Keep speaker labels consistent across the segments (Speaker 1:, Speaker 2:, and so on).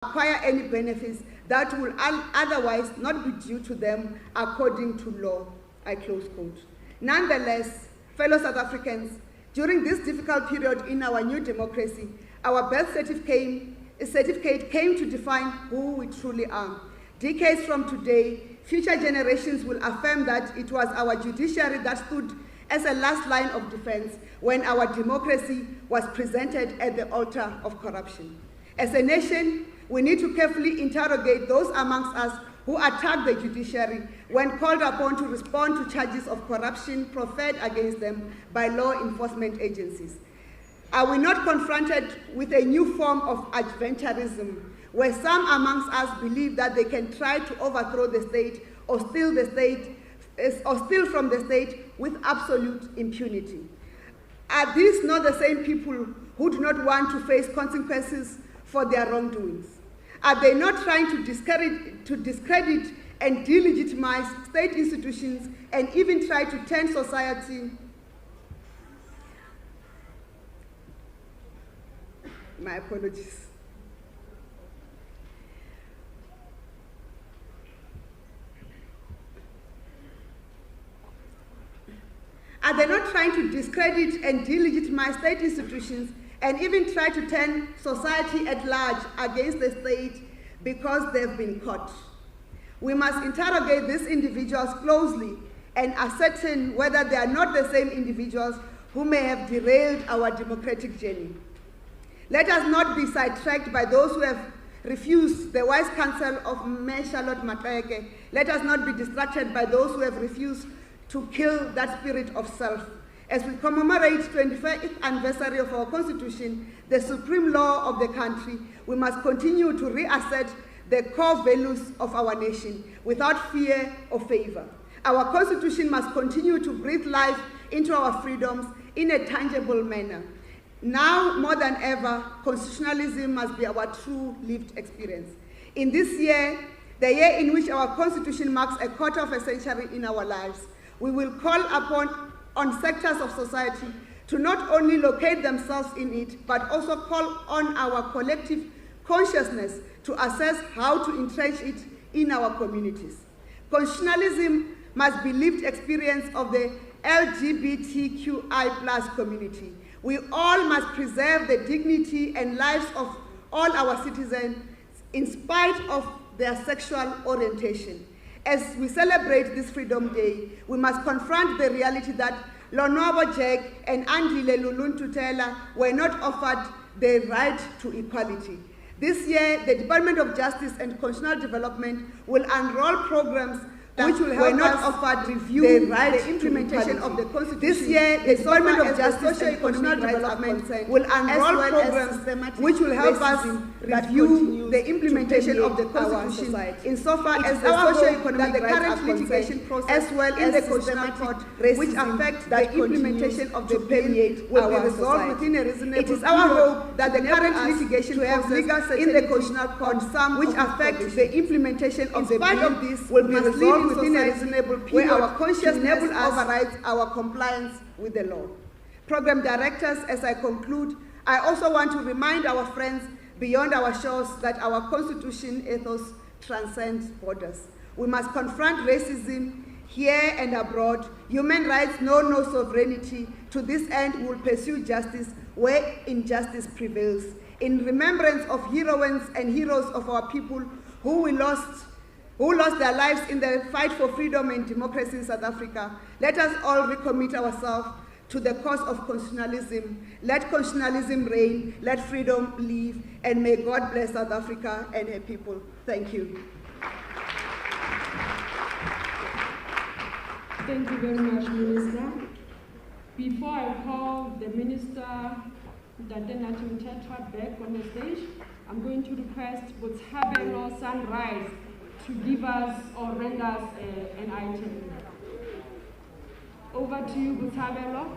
Speaker 1: acquire any benefits that will otherwise not be due to them according to law. I close quote. Nonetheless, fellow South Africans, during this difficult period in our new democracy, our birth certificate came to define who we truly are. Decades from today, future generations will affirm that it was our judiciary that stood as a last line of defense when our democracy was presented at the altar of corruption. As a nation, we need to carefully interrogate those amongst us who attack the judiciary when called upon to respond to charges of corruption proffered against them by law enforcement agencies. Are we not confronted with a new form of adventurism, where some amongst us believe that they can try to overthrow the state or steal from the state with absolute impunity? Are these not the same people who do not want to face consequences for their wrongdoings? Are they not trying to discredit and delegitimize state institutions and even try to turn society? My apologies. Are they not trying to discredit and delegitimize state institutions and even try to turn society at large against the state because they've been caught? We must interrogate these individuals closely and ascertain whether they are not the same individuals who may have derailed our democratic journey. Let us not be sidetracked by those who have refused the wise counsel of Mayor Charlotte Maxeke. Let us not be distracted by those who have refused to kill that spirit of self. As we commemorate 25th anniversary of our Constitution, the supreme law of the country, we must continue to reassert the core values of our nation without fear or favor. Our Constitution must continue to breathe life into our freedoms in a tangible manner. Now more than ever, constitutionalism must be our true lived experience. In this year, the year in which our Constitution marks a quarter of a century in our lives, we will call upon sectors of society to not only locate themselves in it, but also call on our collective consciousness to assess how to entrench it in our communities. Constitutionalism must be lived experience of the LGBTQI+ community. We all must preserve the dignity and lives of all our citizens in spite of their sexual orientation. As we celebrate this Freedom Day, we must confront the reality that Lonwabo Jack and Andile Luluntutela were not offered the right to equality. This year, the Department of Justice and Constitutional Development will enroll programs which will help us offered review the implementation of the Constitution. This year, the Department of Justice and Constitutional Development will enroll programs which will help us review the implementation of the Constitution insofar as the socio-economic the current litigation process as well as the Constitutional Court which affect the implementation of the bill will be resolved within a reasonable period. It is our hope that the current litigation process in the Constitutional Court which affect the implementation of the bill will be resolved within a reasonable period where our consciousness overrides our compliance with the law. Program directors, as I conclude, I also want to remind our friends beyond our shores that our Constitution ethos transcends borders. We must confront racism here and abroad. Human rights know no sovereignty. To this end, we will pursue justice where injustice prevails. In remembrance of heroines and heroes of our people who lost their lives in the fight for freedom and democracy in South Africa, let us all recommit ourselves to the cause of constitutionalism. Let constitutionalism reign, let freedom live, and may God bless South Africa and her people. Thank you.
Speaker 2: Thank you very much, Minister. Before I call the Minister, Dadenati Mtetra, back on the stage, I'm going to request Botshabelo Sunrise to give us or render us an item. Over to you, Botshabelo.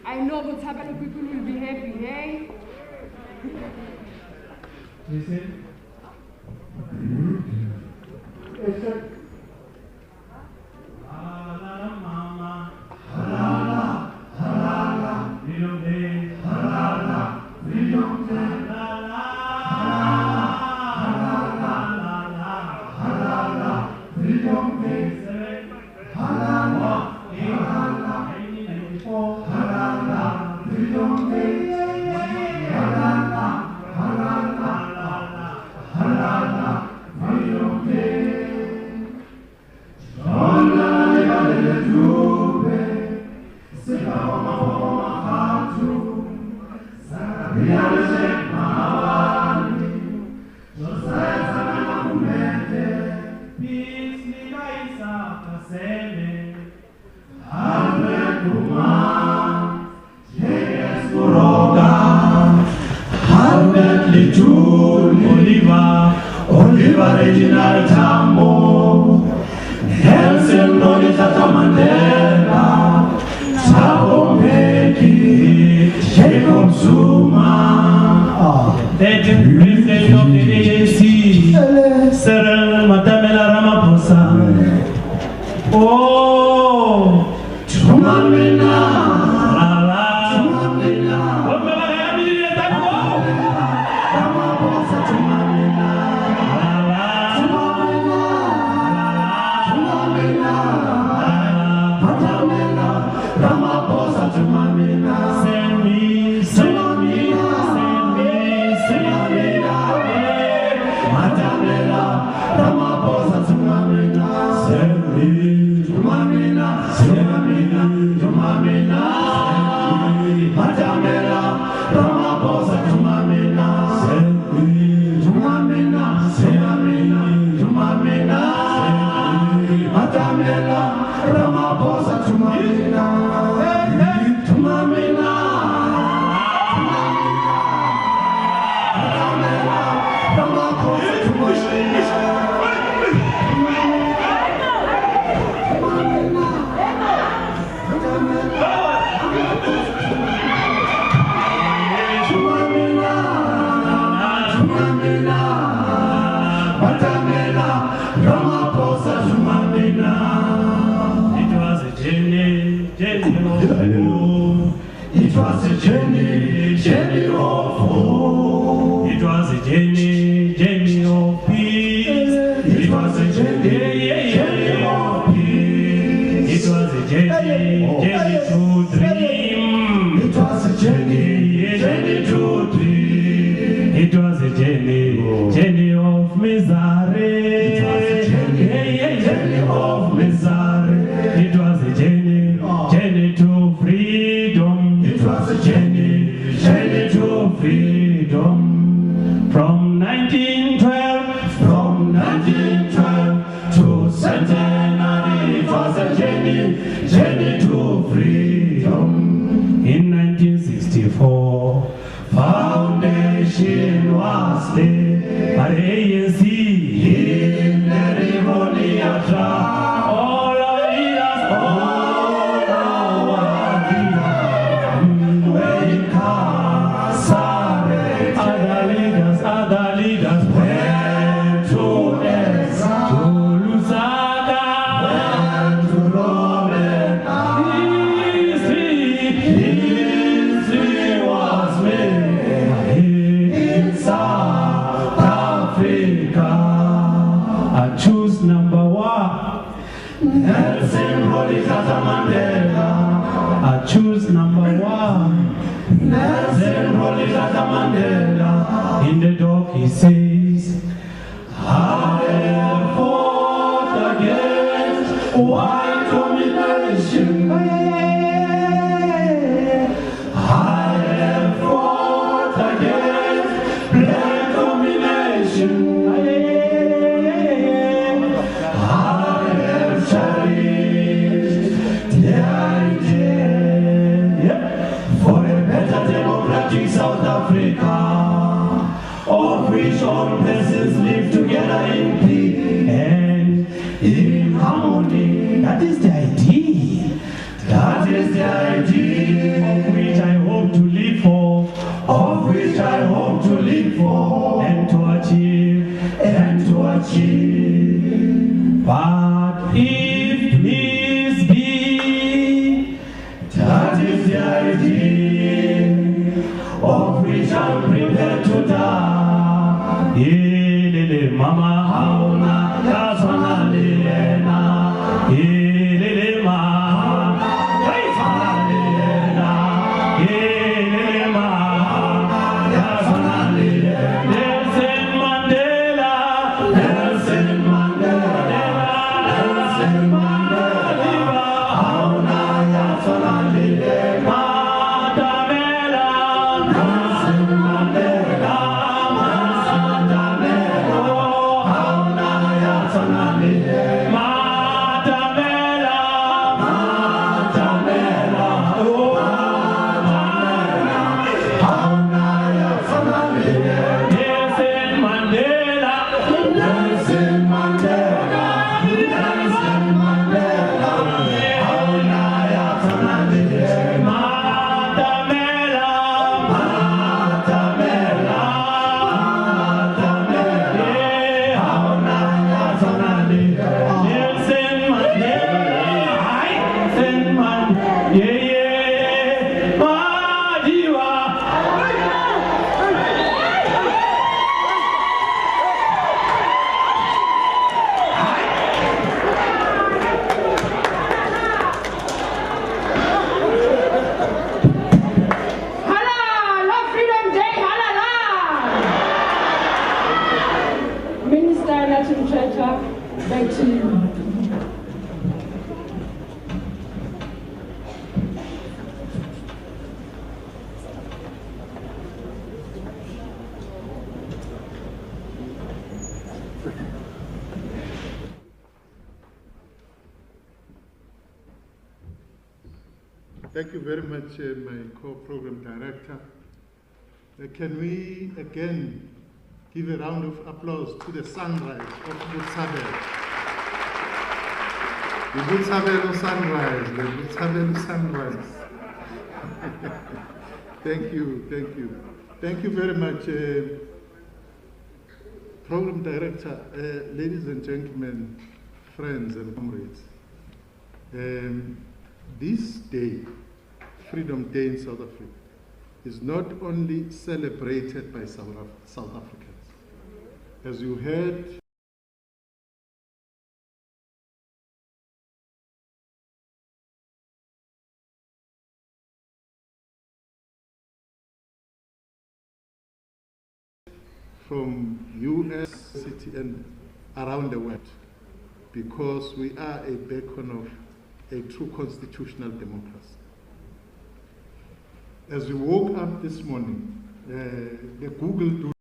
Speaker 2: I know Botshabelo people will be happy, hey?
Speaker 3: Listen. Halala mama, halala, halala, freedom day, halala, freedom day, halala. Viva Reginald Tambo, Nelson Rolihlahla Mandela, Thabo Mbeki, Jacob Zuma, 13th President of the ANC, Cyril Ramaphosa. Oh, Tumamina. It was a journey of hope. It was a journey of peace. It was a journey of peace. It was a journey to dream. It was a journey to dream. It was a journey of misery. It was a journey of misery. It was a journey to freedom. It was a journey to freedom. From 1912 to centenary. It was a journey to freedom. In 1964, foundation was laid by the ANC in the Rivoliatra. All our leaders, all our leaders, wake up, sorry. Other leaders went to Esa, to Lusaka, went to Rome. History was made in South Africa. I choose number one, Nelson Rolihlahla Mandela. I choose number one, Nelson Rolihlahla Mandela. In the dock he says, I have fought against white domination. I have fought against black domination. I have cherished the idea for a better democratic South Africa, of which all persons live together in peace and in harmony. That is the idea. That is the idea of which I hope to live for, of which I hope to live for, and to achieve. But if peace be, that is the idea of which I'm prepared to die. Ilele mama hauna kasana lena. Ilele mama kasana lena. Ilele mama kasana lena. Nelson Mandela, Nelson Mandela, Nelson Mandela. Hauna kasana lena. Nelson Mandela, Nelson Mandela.
Speaker 2: Tetra, back to you.
Speaker 4: Thank you very much, my co-program director. Can we again give a round of applause to the sunrise of Botshabelo? The Botshabelo sunrise, the Botshabelo sunrise. Thank you, thank you. Thank you very much, program director, ladies and gentlemen, friends and comrades. This day, Freedom Day in South Africa, is not only celebrated by South Africans. As you heard, from US city and around the world, because we are a beacon of a true constitutional democracy. As we woke up this morning, the Google Doodle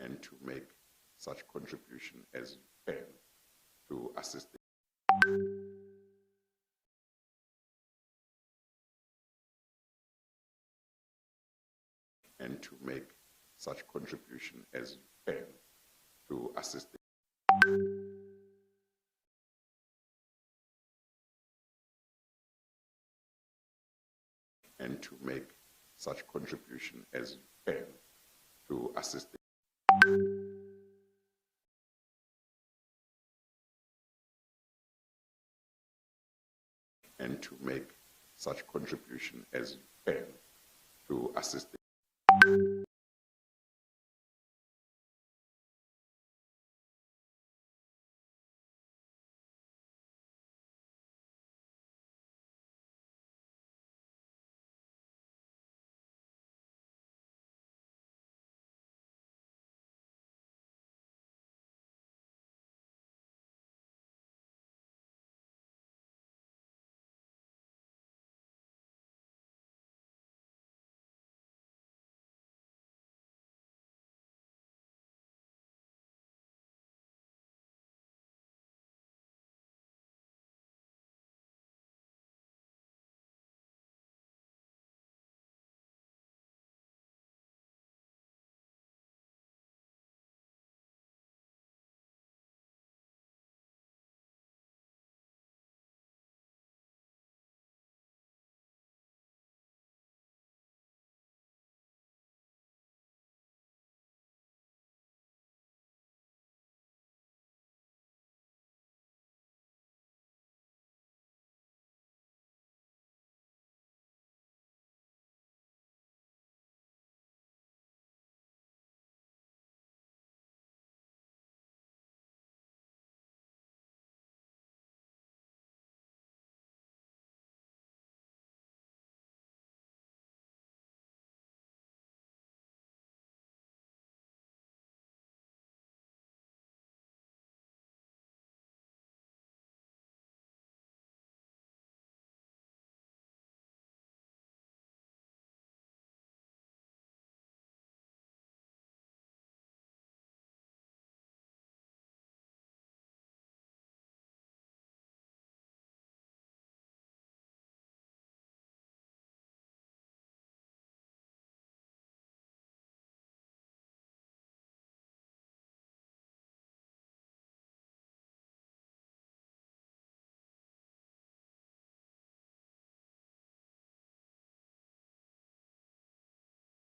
Speaker 5: and to make such contribution as you can to assist and to make such contribution as you can to assist and to make such contribution as you can to assist and to make such contribution as you can to assist